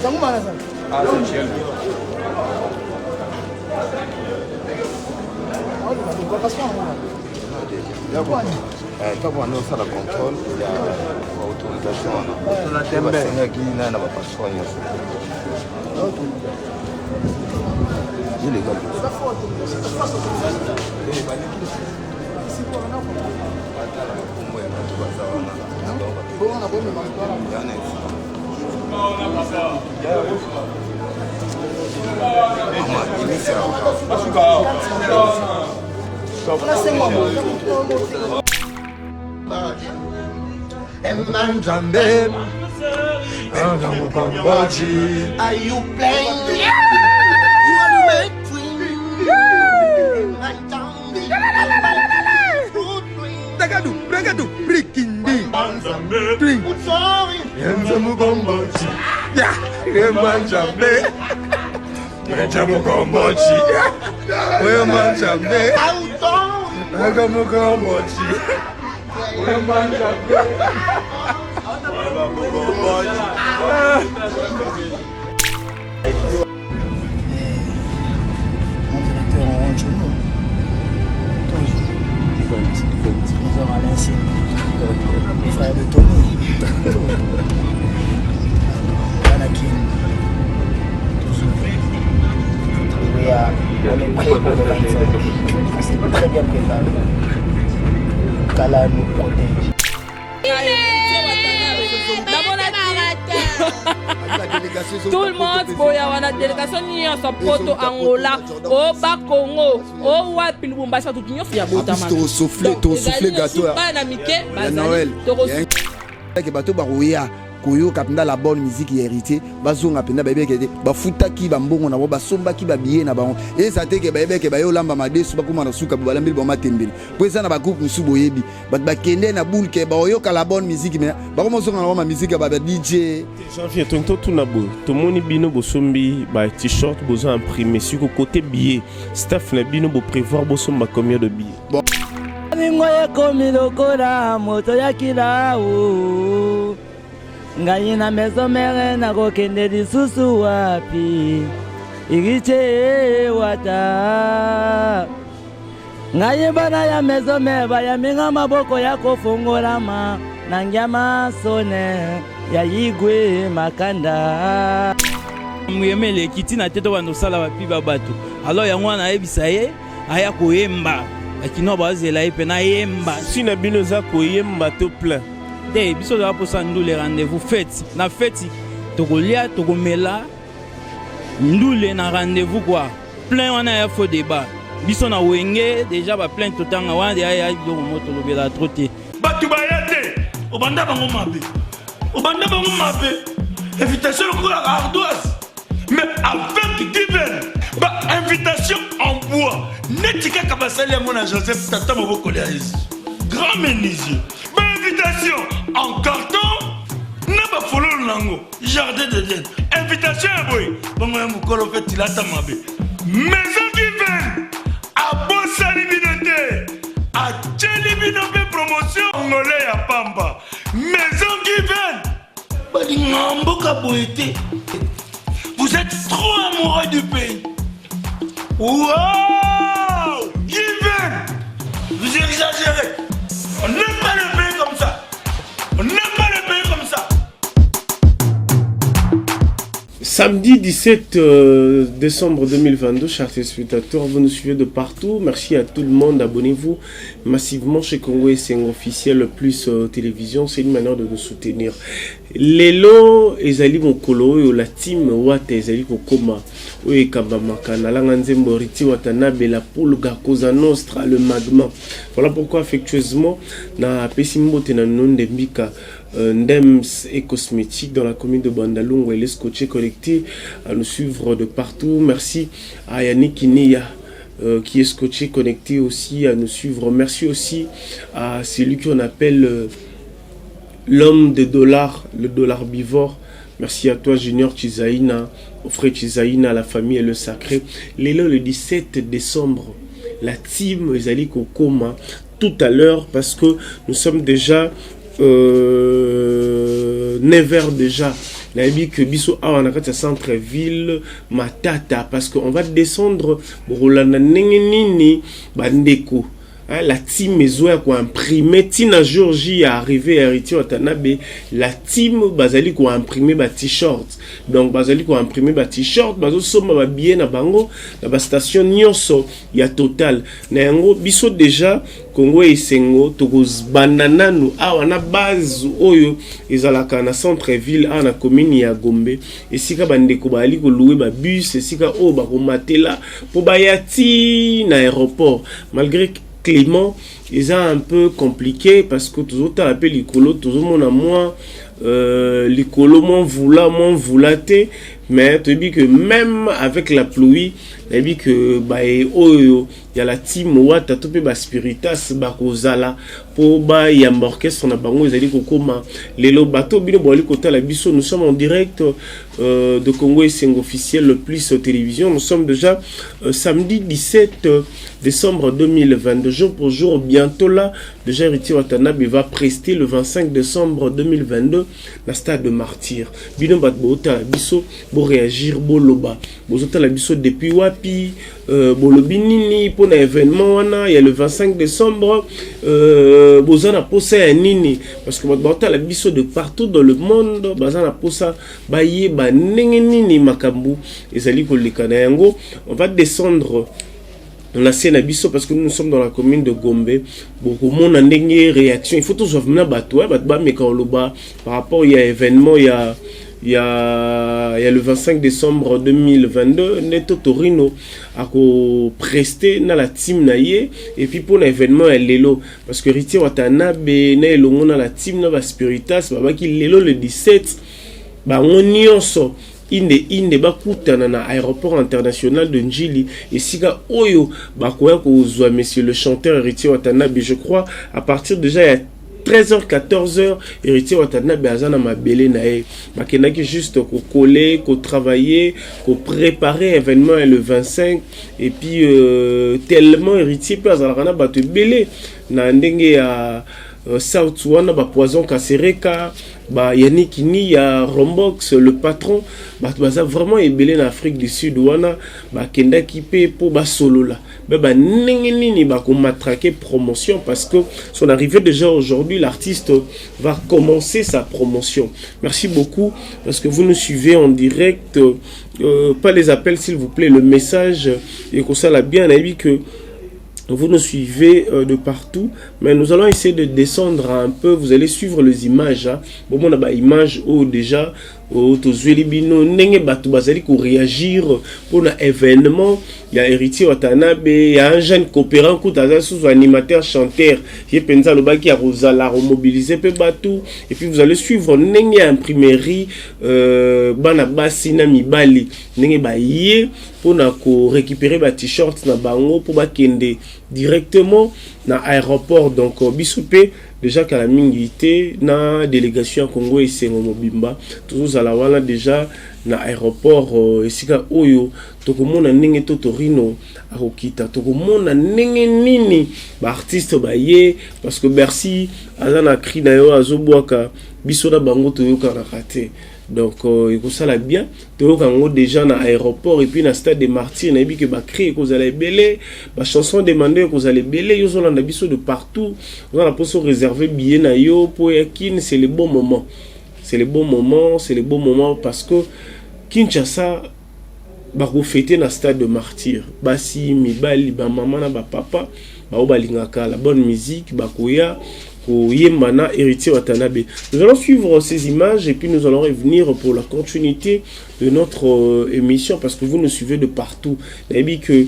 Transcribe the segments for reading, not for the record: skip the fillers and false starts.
Ah, c'est chiant. Quand on a ça la contrôle, il y a l'autorisation. Il est Are you playing? You want to make Bragado, Brikindi, Drink, Yanzamu Gombochi, Ya, Remanjambe, Rejamu Gombochi, Remanjambe, Agamu Gombochi, Remanjambe. Frère de Tony. Anakin. Oui, on est prêt pour le 25. C'est très bien préparé. Kala nous protège. Tout le monde boya wana délégation nyonso poto Angola au bas Congo au wapi Lubumbashi tout nyonso ya botama to souffler gâteau na mike à Noël que bateau baroya koyo kapenda la bonne musique hérité bazonga penda babeke bafutaki bambongo na basombaki babiye na bango et ça te ke babeke bayo lamba madesu bakuma na suka balambeli ba matembeli po ça na ba groupe musu boyebi ba kende na boule ke bayo ka la bonne musique mais bakoma songa na ba musique ba DJ janvier tonto tunabo to moni bino bosombi ba t-shirt bozo imprimer sur côté billet staff na bino bo prévoir bosomba combien de billets bon Mingoye komi lokola moto ya kilao Ngai na mezo mere na kokende lisusu wapi Igiche wata Ngai bana ya mezo meba ya minga maboko ya kofungolama Nangyama sone ya igwe makanda Muyemele kiti na teto bando sala wapi babatu Alors ya mwana ebisa ye aya koyemba Akino bazela ye pena yemba si na bino za koyemba to plein de biso za posa ndule rendez-vous fête na fête tokolia tokomela ndule na rendez-vous quoi plein wana ya faux débat biso na wenge déjà ba plein totanga wana ya yo moto lobela troté batu bayate obanda bango mabe invitation ko la ardoise mais avec divin ba invitation en bois netika kabasali ya mona Joseph tata moboko ya grand menuisier ba invitation en carton na ba fololo nango jardin de Dieu invitation ya boy bongo ya mukolo fait tilata mabe maison divine a bosali binote a tcheli binote promotion ngolé ya pamba maison divine bali ngamboka boité vous êtes trop amoureux du pays. Wow! Given! Vous exagérez. On n'aime pas le pays comme ça. Samedi 17 décembre 2022, chers téléspectateurs, vous nous suivez de partout. Merci à tout le monde. Abonnez-vous massivement chez Congo SN officiel plus télévision. C'est une manière de nous soutenir. Lelo ezali mokolo yo la team wate ezali kokoma oyo ekambamaka na langa nzembo riti watanabe la pulga Cosa Nostra le magma. Voilà pourquoi affectueusement na pesi mbote na nonde mbika Ndems et cosmétiques dans la commune de Bandalungu et les scotchés connectés à nous suivre de partout. Merci à Yannick Ineya qui est scotché connecté aussi à nous suivre. Merci aussi à celui qu'on appelle l'homme des dollars, le dollar bivore. Merci à toi Junior Chizaïna, au frère Chizaïna, la famille et le sacré. Le 17 décembre, la team Ezali Kokoma tout à l'heure parce que nous sommes déjà 9h déjà nayebi que biso awa na kati ya centre ville matata parce que on va descendre rolanda ndenge nini bandeko. La team ezoya ko imprimer tina Georgie a arrivé à Héritier Watanabe la team bazali ko imprimer ba t-shirt donc bazali ko imprimer ba t-shirt bazo soma ba billet na bango na ba station nyonso ya Total na yango biso déjà Congo esengo tokoz banana nu awa na base oyo ezalaka na centre ville na commune ya Gombe esika bandeko bali ko louer ba bus esika o ba ko matela po ba yati na aéroport malgré Clément, ils ont un peu compliqué parce que toujours t'as appelé l'écolo, toujours mon amour, l'écolo mon voulaté, mais tu dis que même avec la pluie, tu dis que bah il y a la team Ouata, tu peux bah spiritas bah kozala pour bah y a un orchestre on a bango ils allaient kokoma les bateaux bino boali kota la biso nous sommes en direct de Congo et Sengo officiel le plus télévision nous sommes déjà samedi 17 décembre 2022 jour pour jour bientôt là déjà Héritier Watanabe va prester le 25 décembre 2022 la stade de Martyr bino bat bota biso bo réagir bo loba bozota la biso depuis wapi bolobi nini pour l'événement wana il y a le 25 décembre bozana posa ya nini parce que bota la biso de partout dans le monde bazana posa baye ba ndenge nini makambu ezali koleka na yango on va descendre on a scène abisso parce que nous sommes dans la commune de Gombe beaucoup monde a ndenge réaction il faut toujours venir bato ba mekoloba par rapport il y a événement il y a le 25 décembre 2022 Neto Torino a presté dans la team naie et puis pour l'événement lelo parce que Héritier Watanabe na elongo na la team na ba spiritas ba ki lelo le 17 ba onionso inde bakutana na aéroport international de Njili et sika oyo bakoya ko zwa monsieur le chanteur Héritier Watanabe je crois à partir déjà il y a 13h 14h Héritier Watanabe azana mabele na e bakendaki juste ko coller ko travailler ko préparer événement le 25 et puis tellement Héritier peut azana batu belé na ndenge ya South wana ba poison kasereka ba Yannick ni ya Rombox le patron ba vraiment ébélé en Afrique du Sud wana ba kenda kipe pour ba solo là ba ndenge nini ba ko matraquer promotion parce que son arrivée déjà aujourd'hui l'artiste va commencer sa promotion. Merci beaucoup parce que vous nous suivez en direct pas les appels s'il vous plaît le message et qu'on ça l'a bien avis que vous nous suivez de partout, mais nous allons essayer de descendre un peu. Vous allez suivre les images. Hein. Bon, on a des images où déjà, Tozuelibino, Nenge Batu Bazali pour réagir pour un événement. Il y a Héritier Watanabe, il y a un jeune coopérant qui sous animateur chanteur. Il y a Penza Loba qui a Rosala remobilisé peu Batu. Et puis vous allez suivre Nenge imprimerie, Bana Basina Mibali, Nenge Baye pour récupérer ba t-shirt na bango pour bakende directement na aéroport donc Bissoupé déjà qu'à la mingité na délégation Congo et Sengo Mobimba tous à la wana déjà na aéroport esika oyo tokomona ndenge Totorino akokita tokomona ndenge nini ba artiste baye parce que Bercy azana cri na yo azobwaka biso na bango toyoka na raté. Donc il ça la bien to déjà na aéroport et puis na stade des Martyrs na bi que ba créer que vous allez belé ba chanson demander que vous allez belé yo zo na biso de partout on a la poste réserver billet na yo pour yakin c'est le bon moment c'est le bon moment parce que Kinshasa ba ko fêter na stade de Martyrs basi mibali ba maman na ba papa ba obalingaka la bonne musique ba koya Yemana Héritier Watanabe. Nous allons suivre ces images et puis nous allons revenir pour la continuité de notre émission parce que vous nous suivez de partout. Nabi que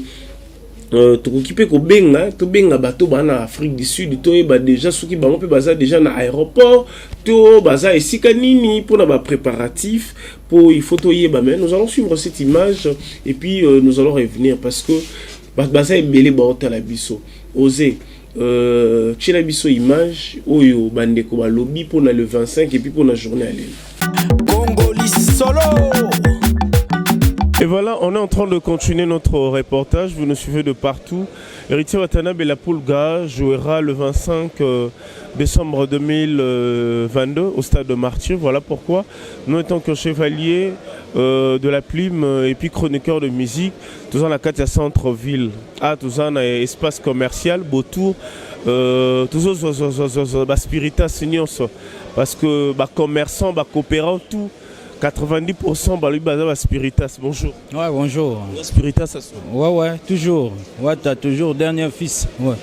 tokokipe ko benga to benga bato bana Afrique du Sud to ba déjà ceux qui ba pe baza déjà na aéroport to baza esika nini pour na ba préparatif pour il faut to yeba mais nous allons suivre cette image et puis nous allons revenir parce que baza ebele ba hôtel biso oser tchela biso image oyo bandeko ba lobby pour le 25 et puis pour la journée à l'île Congo li solo Et voilà, on est en train de continuer notre reportage. Vous nous suivez de partout. Héritier Watanabe La Pulga jouera le 25 décembre 2022 au stade de Martyr. Voilà pourquoi nous étant que chevalier de la plume et puis chroniqueur de musique, tous en la carte centre-ville, tous en espace commercial, beau tour, tous aux spiritas parce que commerçants, coopérants, tout. 90% balubi baza spiritas. Bonjour. Ouais, bonjour. Spiritas ça. Ouais, toujours. Ouais, t'as toujours dernier fils. Ouais.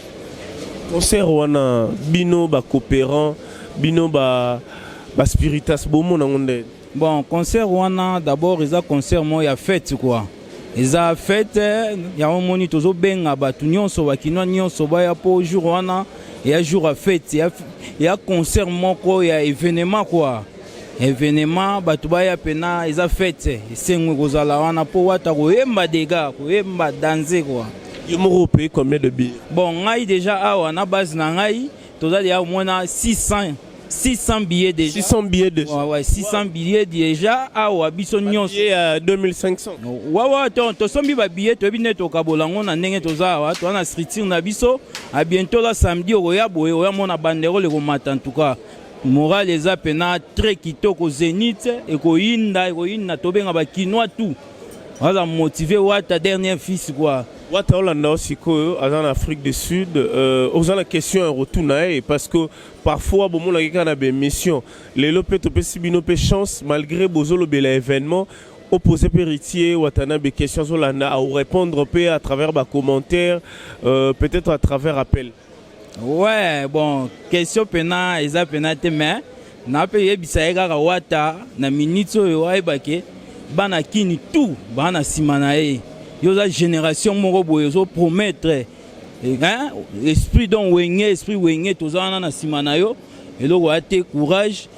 Concert wana bino coopérant, bino spiritas bomo na ngonde. Bon, concert wana d'abord ils a concert moi ya fête quoi. Ils a fête ya moni tozo benga batu nyonso bakino nyonso ba ya po jour wana ya jour à fête ya concert moko ya événement quoi. Événement batubaya pena ils a fête sengwe kozala wana po wata koyemba dega koyemba danser quoi. Yomoro paye combien de billets? Bon, ngai déjà awa na base na ngai tozali ya mona 600 billets déjà. 600 billets déjà. Ouais, 600 billets déjà awa biso nyonso. Billets à 2500. Ouais, to sombi ba billets to bine to kabolango na ndenge toza to na streetir na biso à bientôt la samedi oya boye oya mona banderole ko mata en tout cas. Moral les apena très kitoko Zénith et koinda tobenga ba kinois tout. Voilà motivé Wata dernier fils quoi. Wata Hollanda aussi en Afrique du Sud aux la question un retour parce que parfois bon la quelqu'un a des missions les lopé to pesibino pe chance malgré bozolo bel événement opposé héritier Watana be questions Hollanda à répondre peu à travers ba commentaires peut-être à travers appel. Ouais, bon, question pena, eza pena te mais na pe yebisa eka Wata na minute oyo ayebake bana kini tout bana simana e yo za génération moko boyo zo promettre hein esprit don wenge tozana na simana yo eloko ate courage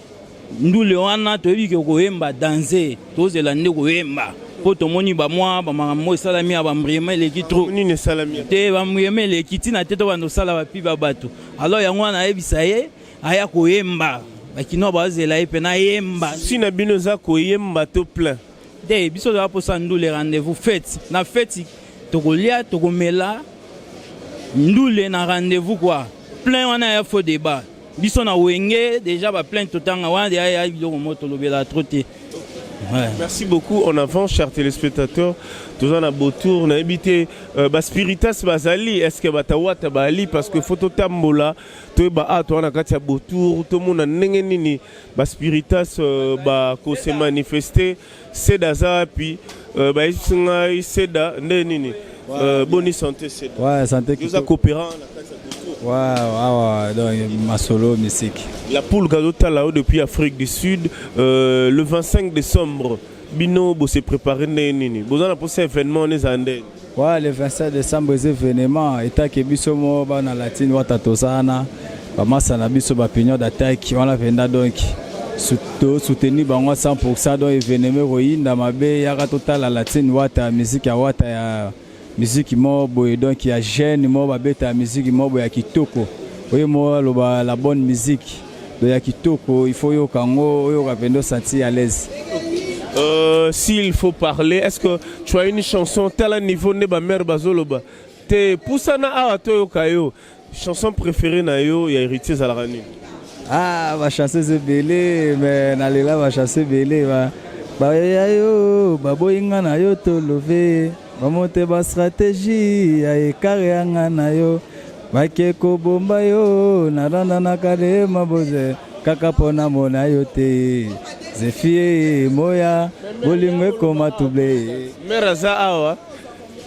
ndule wana to yebike koyemba danser tozela nde koyemba po tomoni ba moi ba makambo esalami ya bambriema eleki trop nini esalami te bambriema eleki tina te to bando sala bapi ba bato alors yango wana yebisa ye aya koyemba bakino bazela ye pena yemba si na bino za koyemba to plein te biso za po sandule rendez-vous fête na fête tokolia tokomela ndule na rendez-vous quoi plein wana ya faux débat biso na wenge déjà ba plein totanga wana ya biloko moto lobela trop te. Ouais. Merci beaucoup. En avant, chers téléspectateurs, tous en a beau tour, on a habité Spiritas Bazali. Est-ce que Batawata Bali parce que photo tambola, toi on a katia beau tour, tout le monde a nengenini. Spiritas ko se manifester, c'est daza puis c'est da nenini. Bonne santé c'est. Ouais, santé. Nous a coopérant. Ouais, donc ma solo musique. La poule Galota là-haut depuis Afrique du Sud, le 25 décembre, Bino s'est préparé nini. Vous en avez posé événement les Andes. Ouais, le 25 décembre les événements état que biso mo ba na latine wata tosana, ba massa na biso ba pignon d'attaque, on a venda donc soutenir bango 100% donc événement roinda mabe ya total la latine wata musique ya wata ya musique mobo et donc il y a jeune mobo beta musique mobo ya kitoko oyo mo la bonne musique de ya kitoko il faut yo kango yo kapendo sentir à l'aise. S'il faut parler, est-ce que tu as une chanson tel niveau ne ba mère bazoloba te pusana a to yo kayo chanson préférée na yo ya héritier Zalarani? Ah va chanter c'est belé mais na lela va chanter belé ba yo baboyinga na yo to lever bamonte ba stratégie ya ekare na yo bakeko bomba yo naranda na kale maboze kaka pona mona yo te zefie moya bolingwe koma tuble meraza awa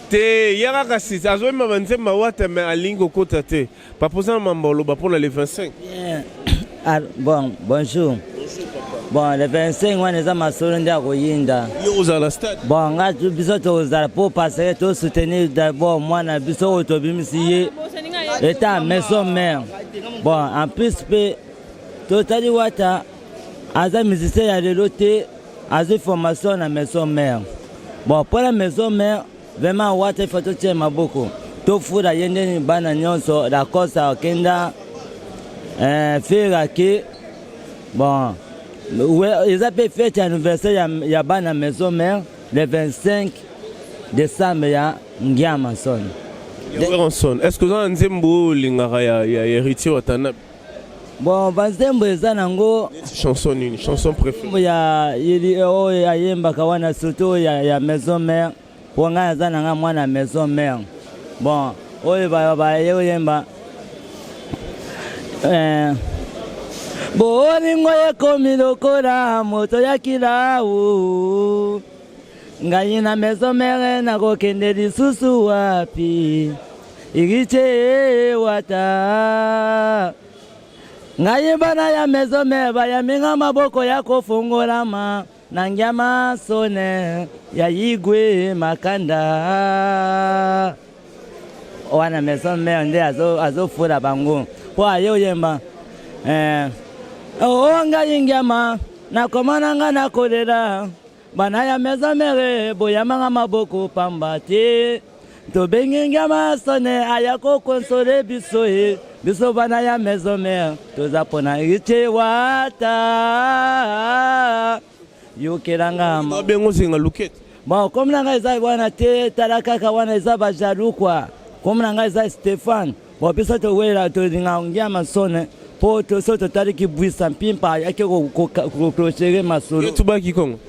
te yaka kasi azoyemba banzemba wata me alingo kota te paposa mambolo bapona le 25. Ah, bon, bonjour. Bon, le 25, on est à ma soeur Koyinda. Bon, on a tout besoin de pour passer, tout soutenir d'abord, moi, on a besoin de autobus, état maison mère. Bon, en plus, tout à l'heure, à la musicien, il y a de l'autre, à la formation à la maison mère. Bon, pour la maison mère, vraiment, il faut tout tirer beaucoup. Tout fou, il y a une banane, la course à Kenda, faire bon. Ils ont fait l'anniversaire, il y a une maison mère. le 25 décembre ya Ngiama son. Est-ce que vous avez un zembo lingara ya héritier Watanabe? Bon, banzembo ezanango chanson préférée. Ya yili o ya yemba kawana surtout ya maison mère. Pour nga zananga mwana maison mère. Bon, oye ba yemba bolingo ekomi lokola moto ya kilau ngai na maison mère nakokende lisusu wapi igiche wata ngai bana ya maison mère bayaminga maboko ya kofungolama na Ngiama sone ya Igwe Makanda wana maison mère nde azofula bango po ayo yemba ngai Ngiama nakomana nga nakolela bana ya maison mère boyamanga maboko pamba te tobengi Ngiama sone aya kokonsole biso biso bana ya maison mère toza pona iche wata yokelanga mabengo zinga lukete bon comme nanga eza wana te talakaka wana eza bajalu kwa comme nanga eza Stéphane bon biso towela tolinga Ngiama sone po soto tariki bwisa mpimpa yake ko masolo tuba kikongo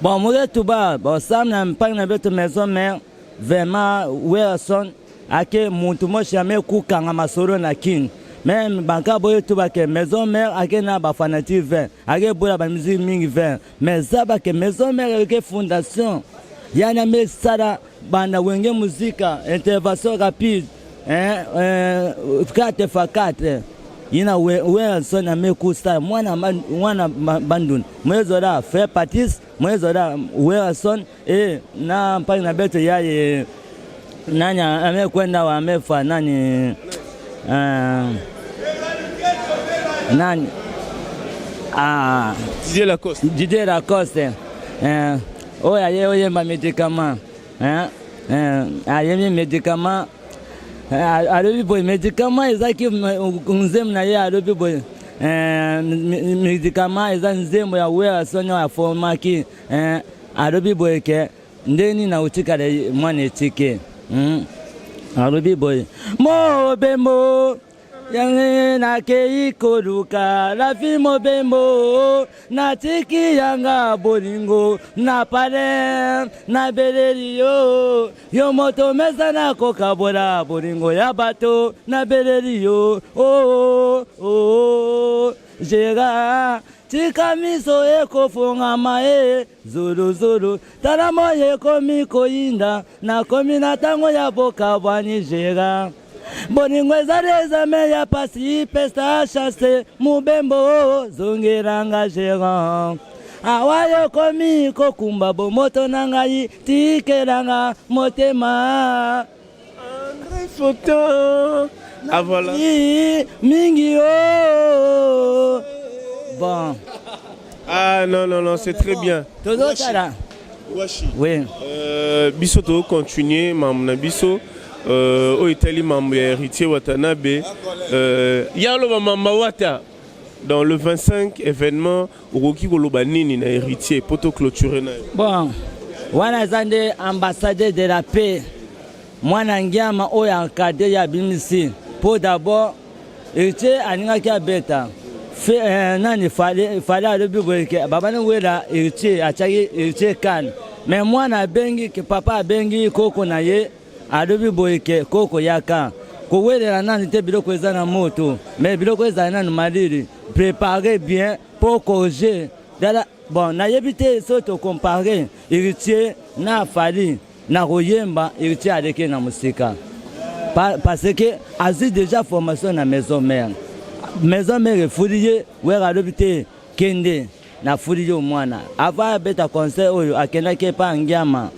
bon mure tuba bon samna mpang na beto maison mère vraiment Wilson ake muntu moshi ame kukanga masolo na king même banka boye tuba ke maison mère ake na ba fanatique 20 ake bola ba musique mingi 20 mais zaba ke maison mère ke fondation yana me sara banda wenge muzika intervention rapide 4x4 ina Wilson ame kusta mwana bandun mwezo da fait partie mwezo da Wilson na mpaka na beto yaye nani amekwenda wamefa nani Didier Lacoste oya yemba médicament ayemi médicament alobi boy médicament ezaki nzembo na ye alobi boy médicament eza nzembo ya Wilson ya formaki alobi boy ke ndeni na utikala mwana etike alobi boy mobembo yange nake ikoluka lafi mobembo natiki yanga bolingo na pale na beleli yo moto meza na kokabola bolingo ya bato na beleli yo jega tika miso ekofungama zulu tala moye komi koyinda na komi na tango ya boka bwani jega boningo ezaleza me ya pasi pesta chasse mubembo zongeranga jega awayo komi kokumba bomoto na ngai tikelanga motema André Photo voilà mingi bon non c'est très bien Washi oui biso to continuer mamna biso au Italie mambo ya héritier Watanabe yalo mama wata dans le 25 événement ukoki koloba nini na héritier poto clôturer na bon wana zande ambassadeur de la paix mwana Ngiama oya encadré ya bimisi pour d'abord héritier aningaki abeta nani fale alobi boyeke baba na wela héritier achaki héritier kan mais mwana bengi ke papa bengi koko na ye alobi boyeke koko yaka kowelela nani te biloko eza na moto mais biloko eza nani malili préparer bien pour corriger dala bon nayebi te so to comparer héritier na fali na koyemba héritier aleke na musika parce que azwi déjà formation na maison mère efuli wera alobi te kende na fuli yo mwana avant abeta conseil oyo akendaki epa Ngiama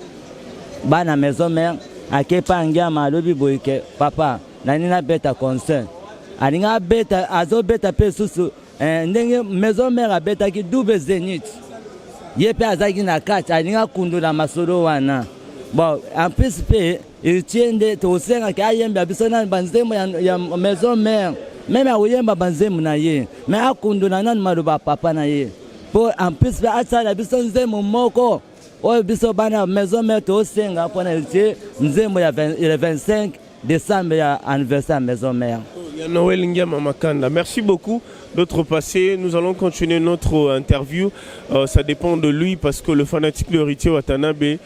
bana maison mère akepa Ngiama alobi boyeke papa nani nabeta conseil alinga abeta azobeta mpe susu ndenge maison mère abetaki double zénith ye mpe azalaki na kati alinga kundula masolo wana bon en plus mpe héritier nde tosengaki ayemba biso nani banzembo ya maison mère même akoyemba banzembo na ye mais akundula nani maloba papa na ye po en plus mpe asala biso nzembo moko oyo biso bana maison mère tosenga mpona héritier nzembo ya le 25 décembre ya anniversaire maison mère. Noël Ngiama Makanda, merci beaucoup. D'autres passés, nous allons continuer notre interview. Ça dépend de lui parce que le fanatique, le héritier Watanabe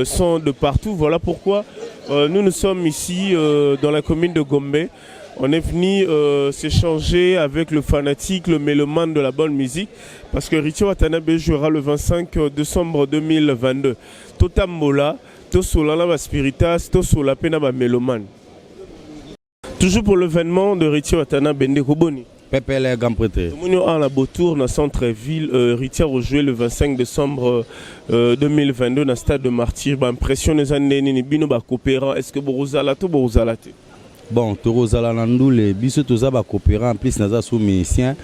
sont de partout. Voilà pourquoi nous sommes ici dans la commune de Gombe. On est venu s'échanger avec le fanatique, le mélomane de la bonne musique, parce que Héritier Watanabe jouera le 25 décembre 2022. Totambola, Tosolana ba Spiritas, Tosola Pena ba mélomane. Toujours pour l'événement de Héritier Watanabe Ndeko Boni. Pepe le grand prêtre. Nous avons la Beautour dans le centre-ville. Héritier rejoué le 25 décembre 2022 dans le stade de Martyr. Impression des années ni bino ba coopérant. Est-ce que Borozala to Borozala te? Bon, Torozala Nandoule, biso toza ba coopérant en plus naza sous musicien,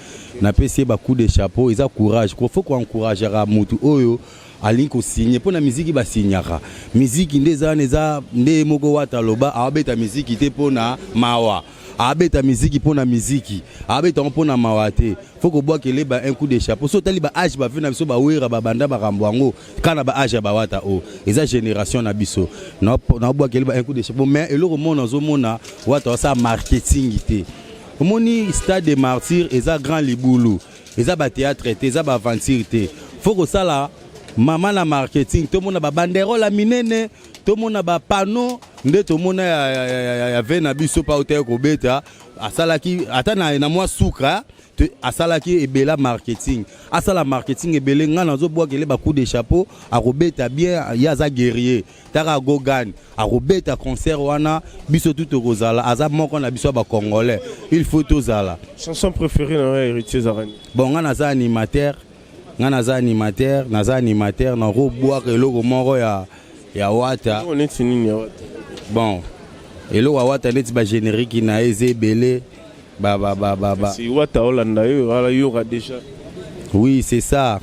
na pesi ba coup de chapeau, ils a courage. Il faut qu'on encourage à mutu oyo ali ko signer pour la musique ba signera. Musique ndeza neza nde moko wata loba abeta musique te pona mawa. Abeta musique pona musique. Abeta pona mawate. Faut que bois kele ba un coup de chapeau. So tali ba âge ba vena biso ba wera ba banda ba rambwango. Kana ba âge ba wata o. Eza génération na biso. Na bois kele ba un coup de chapeau mais eloko mona zo mona wata sa marketing ité. Moni stade de Martyr eza grand liboulou. Eza ba théâtre té, eza ba aventure té. Faut que ça là maman na marketing to mona ba banderole la minene, to mona ba panneau nde to mona ya vena biso pa hotel ko beta asalaki atana na mwa suka asalaki ebela marketing asala marketing ebele nga nazo bois kele ba coup de chapeau akobeta bien yaza guerrier taka gogan akobeta concert wana biso tout kozala aza moko na biso ba congolais il faut tozala. Chanson préférée na Héritier Zarani? Bon nga naza animateur naza animateur na roboire eloko moko ya wata. On est nini ya wata? Bon eloko wata neti ba générique na ezebele ba. C'est wata Hollanda yo y aura déjà. Oui, c'est ça.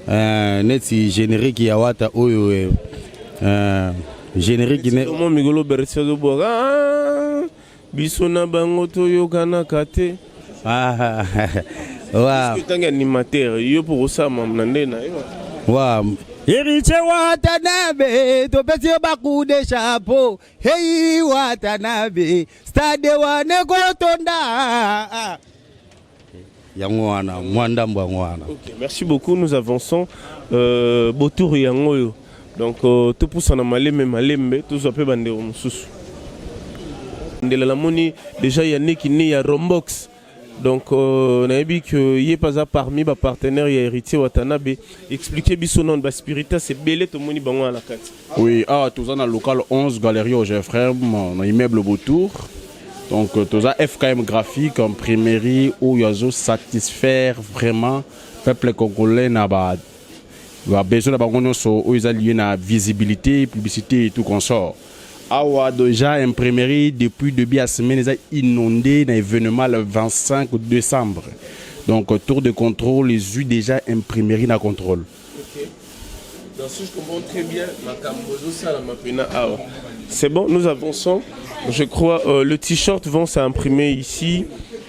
Neti générique ya wata oyo générique ne mon migolo bertsa do boga biso na bango to yo kana kate. Ah wa est-ce que tu es animateur yo pour ça mamnande na yo wa Héritier Watanabe to pesi ba coup de chapeau hey Watanabe stade wane kotonda yango wana mwanda mbangwana. OK, merci beaucoup, nous avançons Beautour yango yo. Donc tout pour ça na malembe tout ça peut bande mususu ndela la moni déjà Yannick ni ya Rombox. Donc, on a vu qu'il n'y a pas parmi les partenaires Héritier Watanabe. Expliquez bien nom de Spiritas, c'est belé tout le monde bango à la carte. Oui, tout ça dans le local 11 Galerie au Geoffrey, dans l'immeuble Beautour. Donc, tout ça FKM graphique, imprimerie, où il y a satisfaire vraiment le peuple congolais n'a pas besoin de la visibilité, publicité et tout qu'on sort. Awa déjà imprimerie depuis début à semaine ils ont inondé dans l'événement le 25 décembre. Donc tour de contrôle les eu déjà imprimerie na contrôle. OK. Donc si je comprends très bien c'est bon, nous avançons. Je crois le t-shirt vont s'imprimer ici.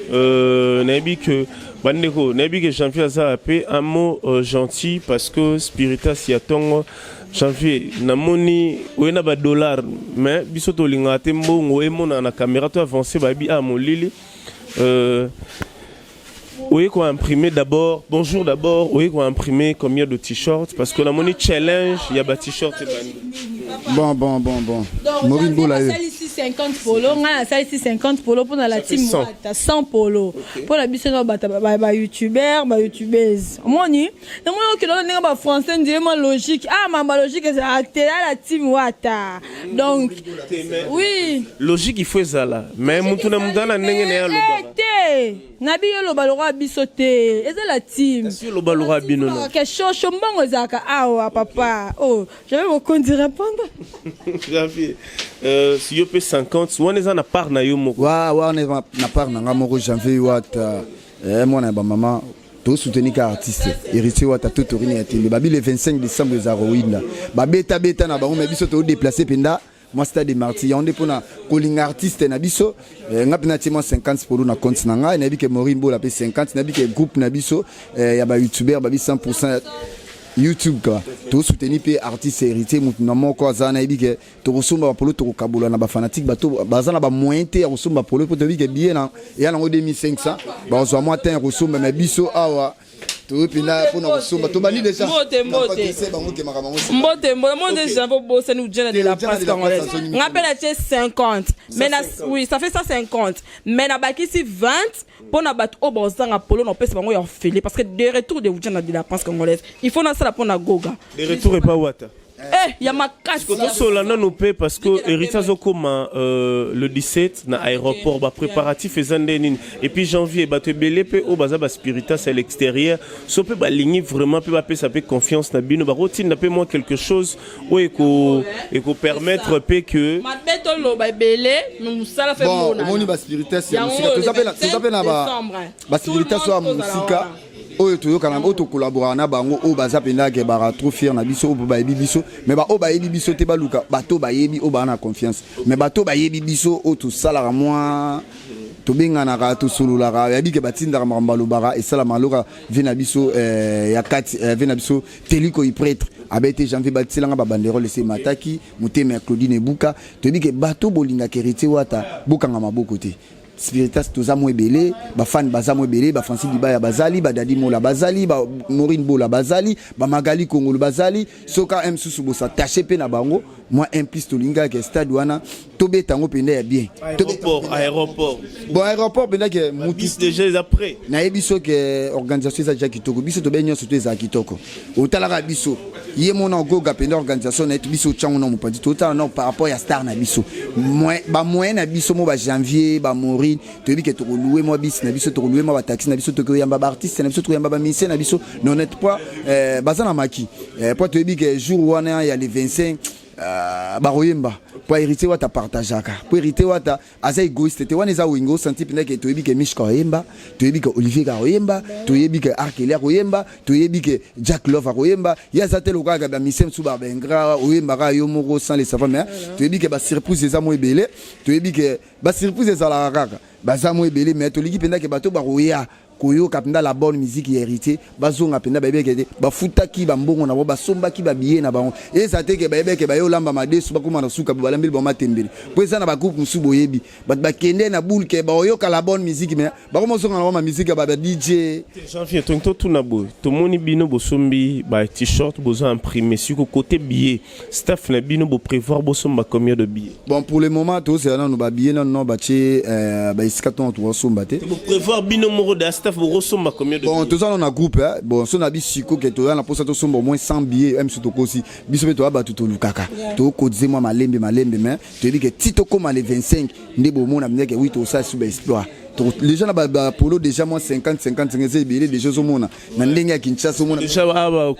Nabi que janvier azapé un mot gentil parce que Spiritas y attend janvier namoni oena ba dollar mais bisoto linga te mbongo e mona na caméra to avancer ba bi a molili oui quoi imprimer d'abord bonjour d'abord oui quoi imprimer combien de t-shirts parce que la monnaie challenge il y a ba t-shirt bon Maureen Bola 50 polo nga ça ici 50 polo pour la team 100 polo pour la biso ba youtubeur ba youtubeuse moni na moi que dans ba français ndiema logique ma logique c'est la team wata donc oui logique il faut ça là mais mutuna mudana ndenge ne ya loba nabi yo loba lora biso te eza la team si loba lora bino que chocho mbongo zaka awa papa oh j'avais mon compte répondre Javier si yo pe 50 on est na part na yo moko on est na part na moko janvier wata moi na ba maman to soutenir ka artiste Héritier wata to torini ya télé babi le 25 décembre za Rwanda ba beta na ba on biso to déplacer penda moi stade de Martyr on dépona calling artiste na biso ngapina tima 50 pour na compte na nga na bi ke Maureen Bola pe 50 na bi ke groupe na biso ya ba youtubeur ba bi 100% YouTube quoi to soutenir pe artiste héritier mutu na moko azana ebike to kosomba ba polo to kokabula na ba fanatique bato bazana ba moyen te ya kosomba polo po to bike bien na ya nango 2500 ba zo mo atteindre kosomba mais biso awa to pina pour na kosomba to bani déjà mbote déjà pour bosser nous déjà de la presse congolaise on appelle à 50 mais oui ça fait 150 mais na baki si 20 pour na bat au bozanga polo no pesa bango ya félé parce que des retours de déjà de la presse congolaise il faut na ça pour na goga des retours et pas wata. Il y a ma casse. Parce que Héritier Zokoma le 17 na aéroport ba préparatif et puis janvier ba te belé pe au baza ba spiritas à l'extérieur so pe ba ligner vraiment pe ba pe ça pe confiance na bino ba routine na pe moi quelque chose ou eko permettre pe que ma beto lo ba belé nous ça la fait bon moni ba spiritas ya musika to s'appelle na ba spiritas so musika oyo toyokana oyo tokolabora na bango oyo baza pendake bara trop fier na biso oyo bayebi biso mais ba oyo bayebi biso te baluka bato bayebi oyo baa na confiance mais bato bayebi biso oyo tosalaka mwa tobenganaka tosololaka yabi ke batindaka makambo balobaka esalama loka ve na biso ya kati ve na biso teliko i prêtre abete janvier batiselanga babanderole ese mataki motema ya Claudine Ebuka toyebi ke bato bolingaka héritier wata bokanga maboko te Spiritas toza mo ebele ba fan baza mo ebele ba Francis Libaya bazali ba Dadi Mola bazali ba Maureen Bola bazali ba Magali Kongolo bazali soka msusu bo s'attacher pe na bango moi implice to linga ke stade wana to betango pende ya bien aéroport bon aéroport pende ke mutis déjà après na ebiso ke organisation za kitoko biso to benyo surtout za kitoko otalaka biso ye mona goga pende organisation na biso chango no mopandi total non par rapport ya star na biso ba moyen na biso mo ba janvier ba Maureen to bi ke to louer moi bis na biso to louer moi ba taxi na biso to yamba ba artiste na biso to yamba ba musicien na biso non net pas bazana maki pour to bi ke jour wana ya les 25 baroyemba pour hériter wata partageaka pour hériter wata aza égoïste te wana eza wingo senti pina ke to yebi ke Mish Koyemba to yebi ke Olivier Koyemba to yebi ke Arkelia Koyemba to yebi ke Jack Love Koyemba ya za te loka ga misem su ba bengra oyemba ka yo moko sans les savants mais to yebi ke ba surprise eza mo ebele to yebi ke ba surprise eza la kaka baza mo ebele mais to liki pina ke bato ba roya koyo kapenda la bonne musique hérité bazonga penda babeke ba futaki ba mbongo na ba somba ki ba biye na bango et ça te ke babeke ba yo lamba madesu ba kuma na suka ba lambi ba matembele po ça na ba groupe musubo yebi ba kende na boule ke ba yo ka la bonne musique mais ba kuma songa na ba musique ba DJ janvier to tout na bo to moni bino bo sombi ba t-shirt bozo imprimer sur côté billet staff na bino bo prévoir bo somba combien de billets bon pour le moment to c'est non ba billet non ba che ba iskaton to somba te bo prévoir bino moro de bon, tous on a groupe, bon, si on a dit Chico qui est là, on a posé au moins 100 billets, même sur Tokosi, bisous toi bah tout le kaka, tout côté moi malembe, mais tu dis que Tito comme les 25, n'est bon mon amené que oui tout ça sous exploit. Les gens là polo déjà moins 50 billets des choses au monde, na ndenge ya Kinshasa au monde. Déjà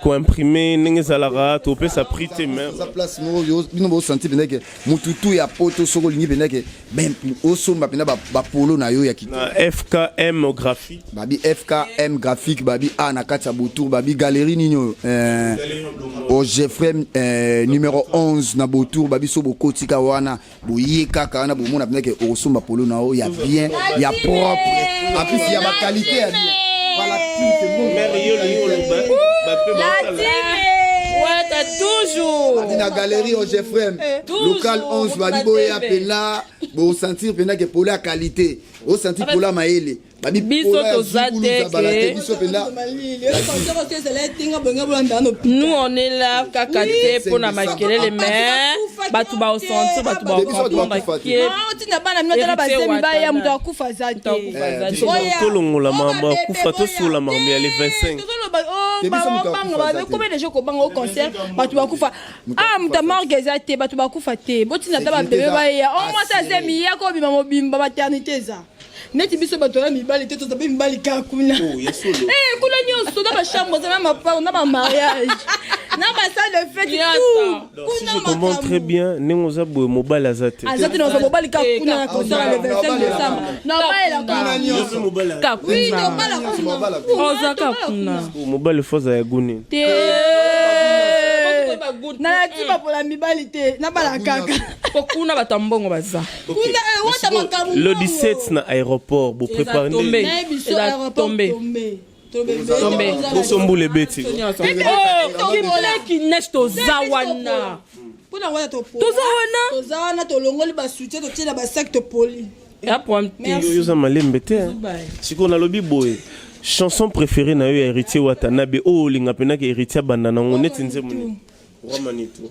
ko imprimer ndenge zalara, to pe sa prité même. Ça place mo yo bino bo senti bena que mututu ya poto soko lingi bena que ben o somba bena ba polo na yo ya Kinshasa. FKM graphique. Babi FKM graphique babi a na kati ya Botour babi galerie nino au Jeffrey numéro 11 na Botour babi so bokotika wana boyeka kana bo mona bena que o somba polo na yo ya bien ya propre. En plus il y a ma qualité à dire. Voilà, c'est bon. La team. Ouais, t'as toujours. La galerie au Jeffrey local 11 babi boya pena bo sentir pena que pour la qualité. Au sentir pour la maele. Biso tozate nous on est là kakate pour na makelele mais batu ba osonto batu ba comprendre que tina bana minota ba semi ba ya mutu akufa zate tolongola mamba kufa to sula mamba ya les 25 combien de jours ko banga au concert batu ba kufa muta morgue zate batu ba kufa te botina ta ba bebe ba ya au moins ça semi ya ko bima mobimba maternité za neti biso bato mibali te tozabe mibali ka kuna kuna nyonso na ba chambre na ma part na ba mariage na ba salle de fête tout kuna je comprends très bien nengoza bo mobile azate azate no mobile ka kuna ko sala le 25 décembre non ba ka oui no bala kuna ka kuna mobile foza ya guni na tiba pour la mibali te na bala kaka kuna batambongo baza le 17 na aéroport vous préparez tombé Tombé. Bosombule beti. Qui neige tozawana. Tozawana tolongoli basutien totina basac topoli. Yoza malembe te. Siko na lobi boy. Chanson préférée na yo Héritier Watanabe o linga pena ke Héritier bandana ngone nze muni. Ramanitu.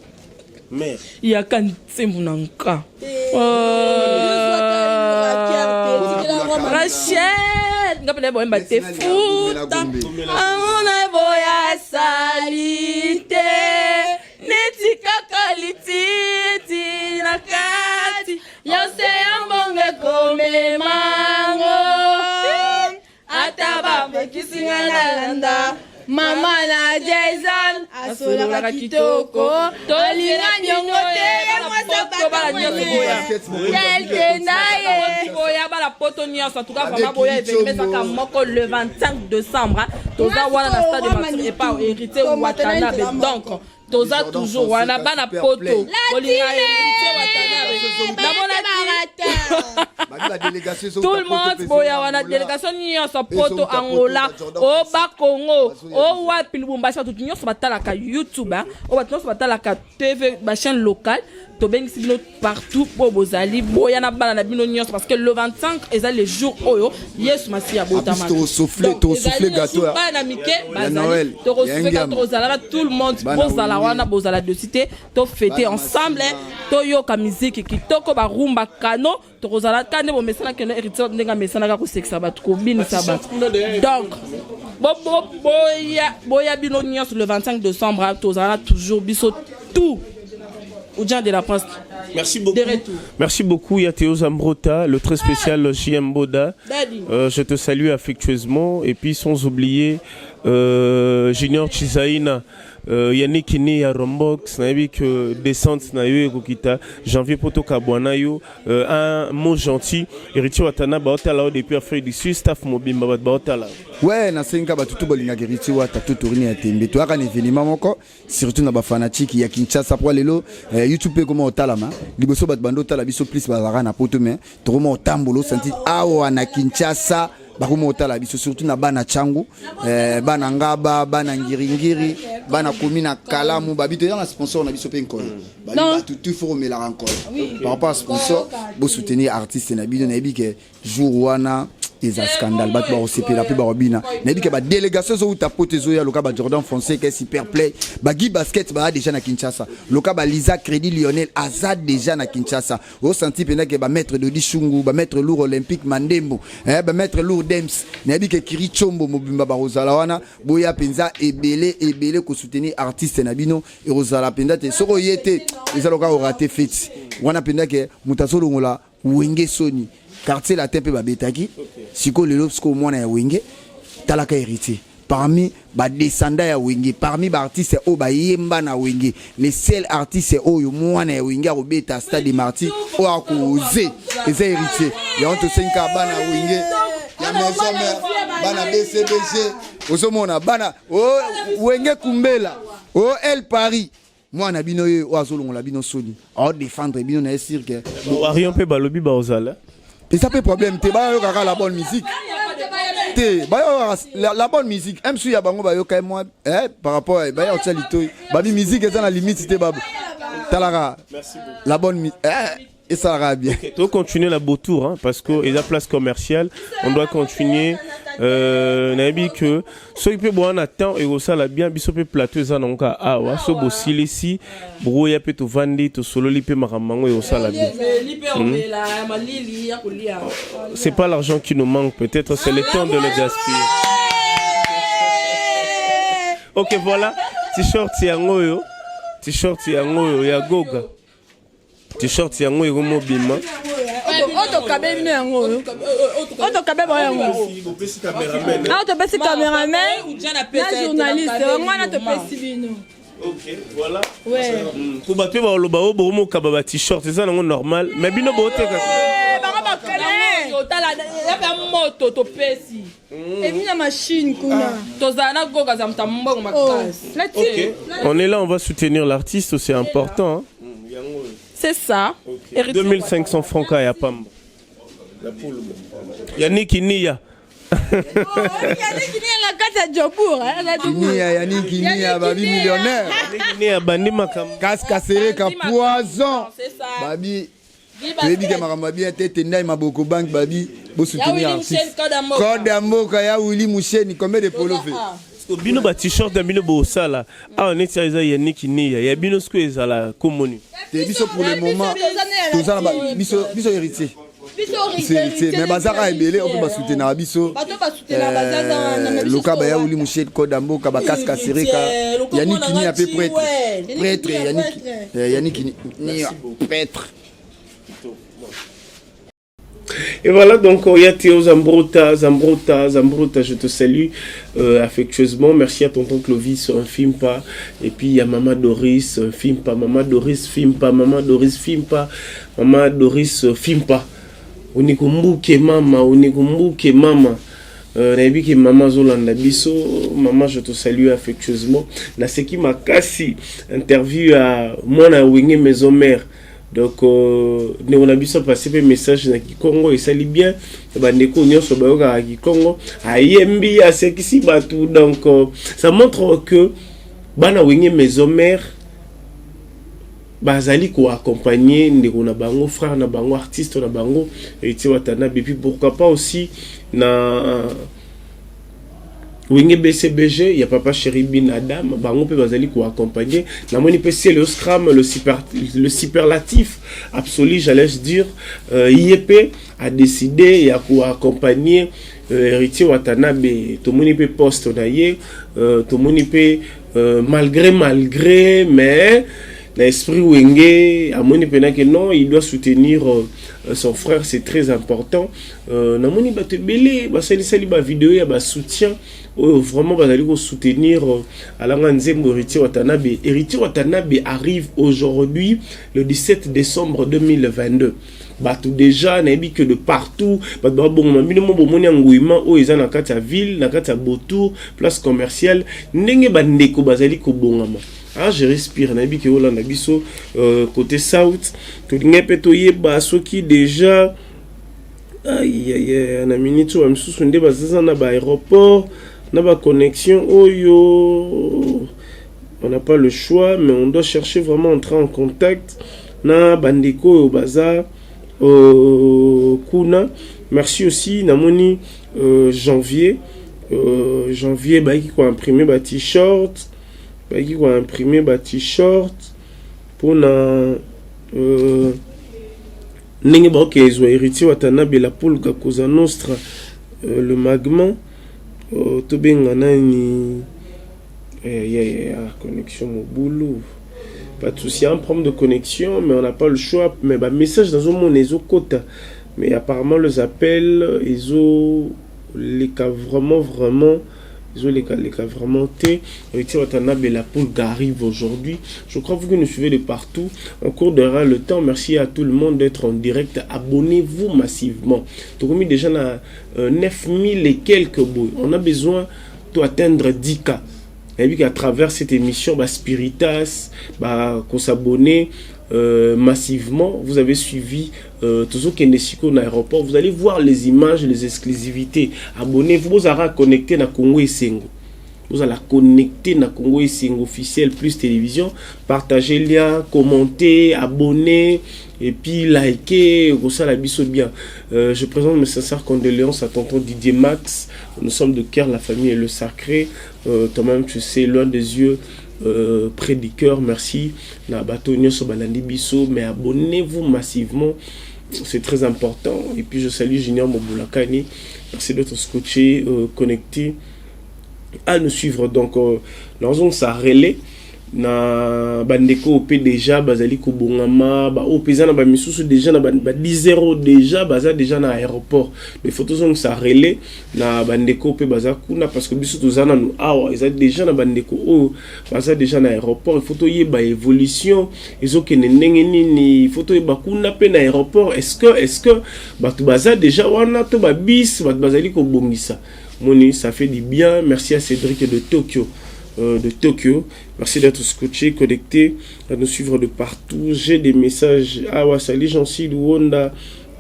Mère. Il y a quand c'est mon anka. Rachel, ngapele boy mbate futa. Amona boya salite. Netika kalititi nakati. Yose ambonge kome mango. Ataba mekisinga nalanda. Mama na Jason asolaka kitoko tolinga nyongo te mwasa bata quelqu'un naye boya bala poto nyonso tout cas vraiment boya evenemesaka moko le 25 décembre toza wana na stade de Martyrs et pas Héritier Watanabe donc toza toujours wana bana poto bolinga Héritier Watanabe tout le monde boya wana délégation nyonso poto Angola o ba Congo o wapi Lubumbashi tout nyonso batalaka YouTube o nyonso batalaka TV ba chaîne locale to bengisi bino partout po bozali boya na bana na bino nyonso parce que le 25 eza le jour oyo Yesu Masia botama to souffler gâteau na mike bazali to souffler gâteau zala tout le monde bozala wana bozala de cité to fêter ensemble to yoka musique kitoko ba rumba kano to kozala kande bo mesana que Héritier ndenga mesana ka ko sexa bat ko binisa bat donc boya bino nyonso le 25 décembre tozala toujours biso tout au gens de la France. Merci beaucoup. Merci beaucoup Yateo Zambrota, le très spécial JM Boda. Je te salue affectueusement et puis sans oublier Junior Chizaina. Yannick Kini à Rombox, Naïbik descente Naïo Kokita, janvier Poto Kabwana yo, un mot gentil, Héritier Watanabe Baotala depuis Afrique du Sud, staff Mobimba Baotala. Ouais, na senga batutu bolinga Héritier Wata tout tourner à tembe. Toi kan événement moko, surtout na ba fanatique ya Kinshasa pour lelo, YouTube comment otalama, liboso bat bando tala biso plus bazara na poto mais, trop tambolo senti awa na Kinshasa. Bakumota la biso surtout na bana changu bana ngaba bana ngiringiri bana komina kalamu babito ya sponsor na biso pe nkolo bali tout faut remettre la encore par rapport à sponsor bo soutenir artiste na bino na bike jour wana des scandales bat ba OCP la plus barobina na bike ba délégation zo tapote zo ya loka ba Jordan Fonseca super play ba Guy basket ba déjà na Kinshasa loka ba Lisa Crédit Lionel Azad déjà na Kinshasa au senti pena ke ba maître de Dishungu ba maître lourd olympique Mandembo ba maître lourd Dems nabi ke Kiri Chombo mobimba ba rozala wana boya penza ebele ko soutenir artiste na bino et rozala penza te soko yete ezaloka o raté fête wana penza ke mutasolo ngola wenge soni quartier la tempe ba betaki siko lelo sko mwana ya wenge talaka Héritier parmi ba descendants ya wenge parmi ba artistes o ba yemba na wenge les seuls artistes oyo mwana ya wenge a beta stade de Martyrs o akoze eza Héritier ya on to 5 bana wenge ya maison mère bana BCBG ozomona bana o wenge kumbela o El Paris mwana bino ye o azolongola bino soni a défendre bino na cirque rien peut balobi ba ozala et ça peut problème te ba yo kaka la bonne musique te ba yo la bonne musique même si ya bango ba yo quand moi par rapport ba yo tsalito ba bi musique eza na limite te babu talara la bonne musique et ça ira bien. Okay. Tu dois continuer la beau tour hein, parce que et la place commerciale, on doit continuer. Nabi que ceux qui peuvent boire un temps et au sala bien bisope plateau ça donc ah wa so bosili si brouilla peut to vandi to solo lipe maramango et au sala bien. C'est pas l'argent qui nous manque peut-être c'est le temps de le gaspiller. OK voilà, t-shirt yango ya goga. T-shirt yango ego mobima. Oto kabe bino yango. Oto kabe ba yango. Ah to pesi cameraman na journaliste. Ngwana to pesi bino. OK, voilà. Ouais. Pour battre ba loba o bo mo kababa t-shirt, c'est ça nango normal. Mais bino bo te ka. Ba ba kele. Otala ya ba moto to pesi. Et mina machine kuna. Tozana goga za mtambo makasi. OK. On est là, on va soutenir l'artiste, c'est important hein. C'est ça. Okay. 2500 francs à Pamba. Yannick Inia. Kinia babi millionnaire. Kinia bandi makam. Kasereka poison. Babi. Babi ke makamba bien tete ndai maboko bank babi bo soutenir artiste. Code Amoka ya Willy Moucheni combien de polo fait? Bino ba t-shirt da bino bo sala. Ah on est ça Yannick Kinia. Ya bino sko ezala komoni. Te biso pour le moment. Tout ça biso héritier. Mais bazaka ebele on peut soutenir biso. Loka ba ya Willy Moucheni Code Amoka ba kaska sereka. Yannick Kinia peu prêtre. Prêtre Yannick Kinia prêtre. Et voilà donc il y a Théo Zambrota, je te salue affectueusement. Merci à tonton Clovis, un film pas. Et puis il y a Maman Doris, film pas. Maman Doris, film pas. Maman Doris, film pas. Maman Doris, film pas. Onikumbuke mama, onikumbuke mama. Nabi ki Maman Zolanda Biso, maman je te salue affectueusement. Na seki makasi interview à moi na wenge maison mère. Donc on a vu ça passer un message na Kikongo et ça lit bien bandeko nyonso bayoka à Kikongo ayembi à ce qui si batou. Donc ça montre que bana wenge maison mère bazali ko accompagner ndeko na bango frère na bango artiste na bango et tu watana et puis pourquoi pas aussi na Wenge BCBG, il y a Papa Chéri Bin Adam, bango pe bazali ko accompagner. Na moni pe c'est le scram, le superlatif absolu, j'allais dire. IEP a décidé ya ko accompagner Héritier Watanabe. To moni pe poste na ye, to moni pe malgré mais l'esprit Wenge a moni pe na que non, il doit soutenir son frère, c'est très important. Na moni ba te belé, ba sali ba vidéo ya ba soutien. Vraiment bazali ko soutenir Alanga Nzembo Héritier Watanabe. Héritier Watanabe arrive aujourd'hui le 17 décembre 2022. Batou déjà nabi que de partout bato bon minimum bomoni ngouima o eza na kati ya ville na kati ya Botour place commerciale ndenge bandeko bazali ko bongama. Ah je respire nabi que Holanda biso côté south to ngepeto yeba soki déjà aïe na minute wa msusu nde bazaza na ba aéroport na ba connexion oyo on n'a pas le choix mais on doit chercher vraiment entrer en contact na bandeko au bazar kuna. Merci aussi namoni janvier bah qui ko imprimer ba t-shirt pour na ndenge ba ke zo Héritier Watanabe la poule ka Cosa Nostra le magma to benga nani connexion au boulot. Pas de souci, un problème de connexion, mais on n'a pas le choix. Mais bah, message dans un monde, ils ont quota. Mais apparemment, les appels, ils ont les cas vraiment, ils ont les cas vraiment té. Héritier Watanabe la poule arrive aujourd'hui. Je crois que vous nous suivez de partout. En cours d'heure, le temps. Merci à tout le monde d'être en direct. Abonnez-vous massivement. Donc, on a déjà 9000 et quelques bouts. On a besoin d'atteindre 10K. Et puis à travers cette émission, Spiritas, qu'on s'abonne massivement. Vous avez suivi toujours Kenesiko dans l'aéroport. Vous allez voir les images, les exclusivités. Abonnez-vous, vous allez connecter na Congo et Sengo. Vous allez connecter na Congo et Sengo officiel plus télévision. Partagez le lien, commentez, abonnez. Et puis likez, ça la biso bien. Je présente mes sincères condoléances à tonton Didier Max. Nous sommes de cœur, la famille et le sacré. Toi-même, tu sais, loin des yeux, près du cœur. Merci. Na batonio so balandi biso, mais abonnez-vous massivement. C'est très important. Et puis je salue Junior Mobulakani. Merci d'être scotché, connecté, à nous suivre. Donc, dans ça relais. Na bandeko op déjà bazali ko bongama ba opeza na ba misusu déjà na ba 10-0 déjà baza déjà na aéroport mais photos sont ça relais na bandeko op baza kuna parce que biso tozana nous awa ils déjà na bandeko o baza déjà na aéroport photo yeba évolution ezoke ndenge nini photo yeba kuna pe na aéroport est-ce que batu baza déjà wana to ba bis batu bazali ko bongisa moni ça fait du bien. Merci à Cédric de Tokyo. Merci d'être scotché, connecté, à nous suivre de partout. J'ai des messages. Ah ouais, salut Jean-Sid Wonda.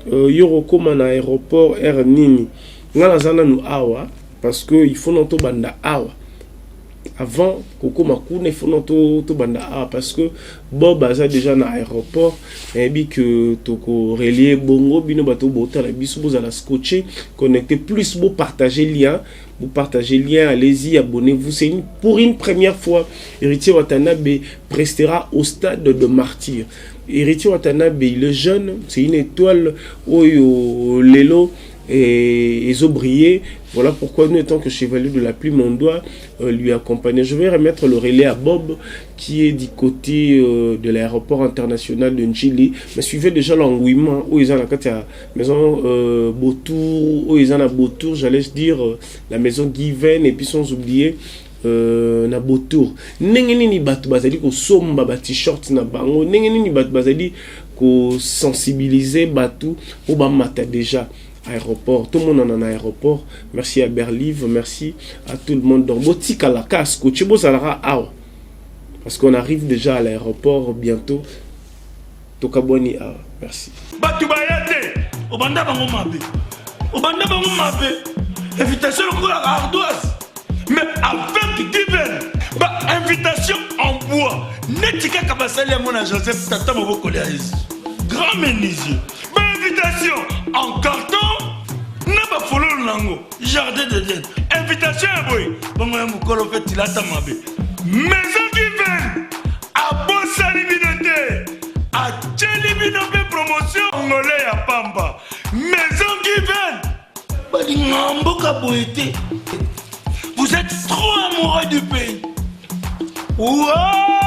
Yoroko man aéroport Air Nini. ngala zana nous awa parce que il faut noto banda awa avant Koko Makuna il faut noto to banda awa parce que Bob aza déjà na aéroport et bi que toko relier bongo bino bato bota la biso boza la scotcher connecter plus beau partager lien. Vous partagez le lien, allez-y, abonnez-vous. C'est pour une première fois, Héritier Watanabe restera au stade de martyr. Héritier Watanabe, il est jeune, c'est une étoile où Lelo et ils ont brillé. Voilà pourquoi nous, étant que chevalier de la plume, on doit lui accompagner. Je vais remettre le relais à Bob, qui est du côté de l'aéroport international de Njili. Mais suivez déjà l'engouement où ils ont la maison Beautour, où ils ont la Beautour, j'allais dire la maison Given, et puis sans oublier na Beautour. Nengeni ni batu bazali ko somba ba t-shirt na bango. Nengeni ni batu bazali ko sensibiliser batu ou ba mata déjà. Aéroport, tout le monde en a un aéroport. Merci à Berlive, merci à tout le monde. Donc, Botika la casque, Chibo Salara Awa. Parce qu'on arrive déjà à l'aéroport bientôt. Tokaboni Awa. Merci. Batubayate, Obanda Bango Mabe. Obanda Bango Mabe. Invitation à ardoise. Mais avec divers. Invitation en bois. Netika Kabasali à mon Joseph Tata Moboko Léaïs. Grand menuisier. Invitation en carton. N'a pas follow nango. Jardin de Dieu. Invitation à boy. Bon, moi, mon colo fait il a ta mabe. Maison qui vient. À Bossa Libinoté. À Tchelibinoté promotion. Angolais à Pamba. Maison qui vient. Bali Nambo Kaboete. Vous êtes trop amoureux du pays. Wow!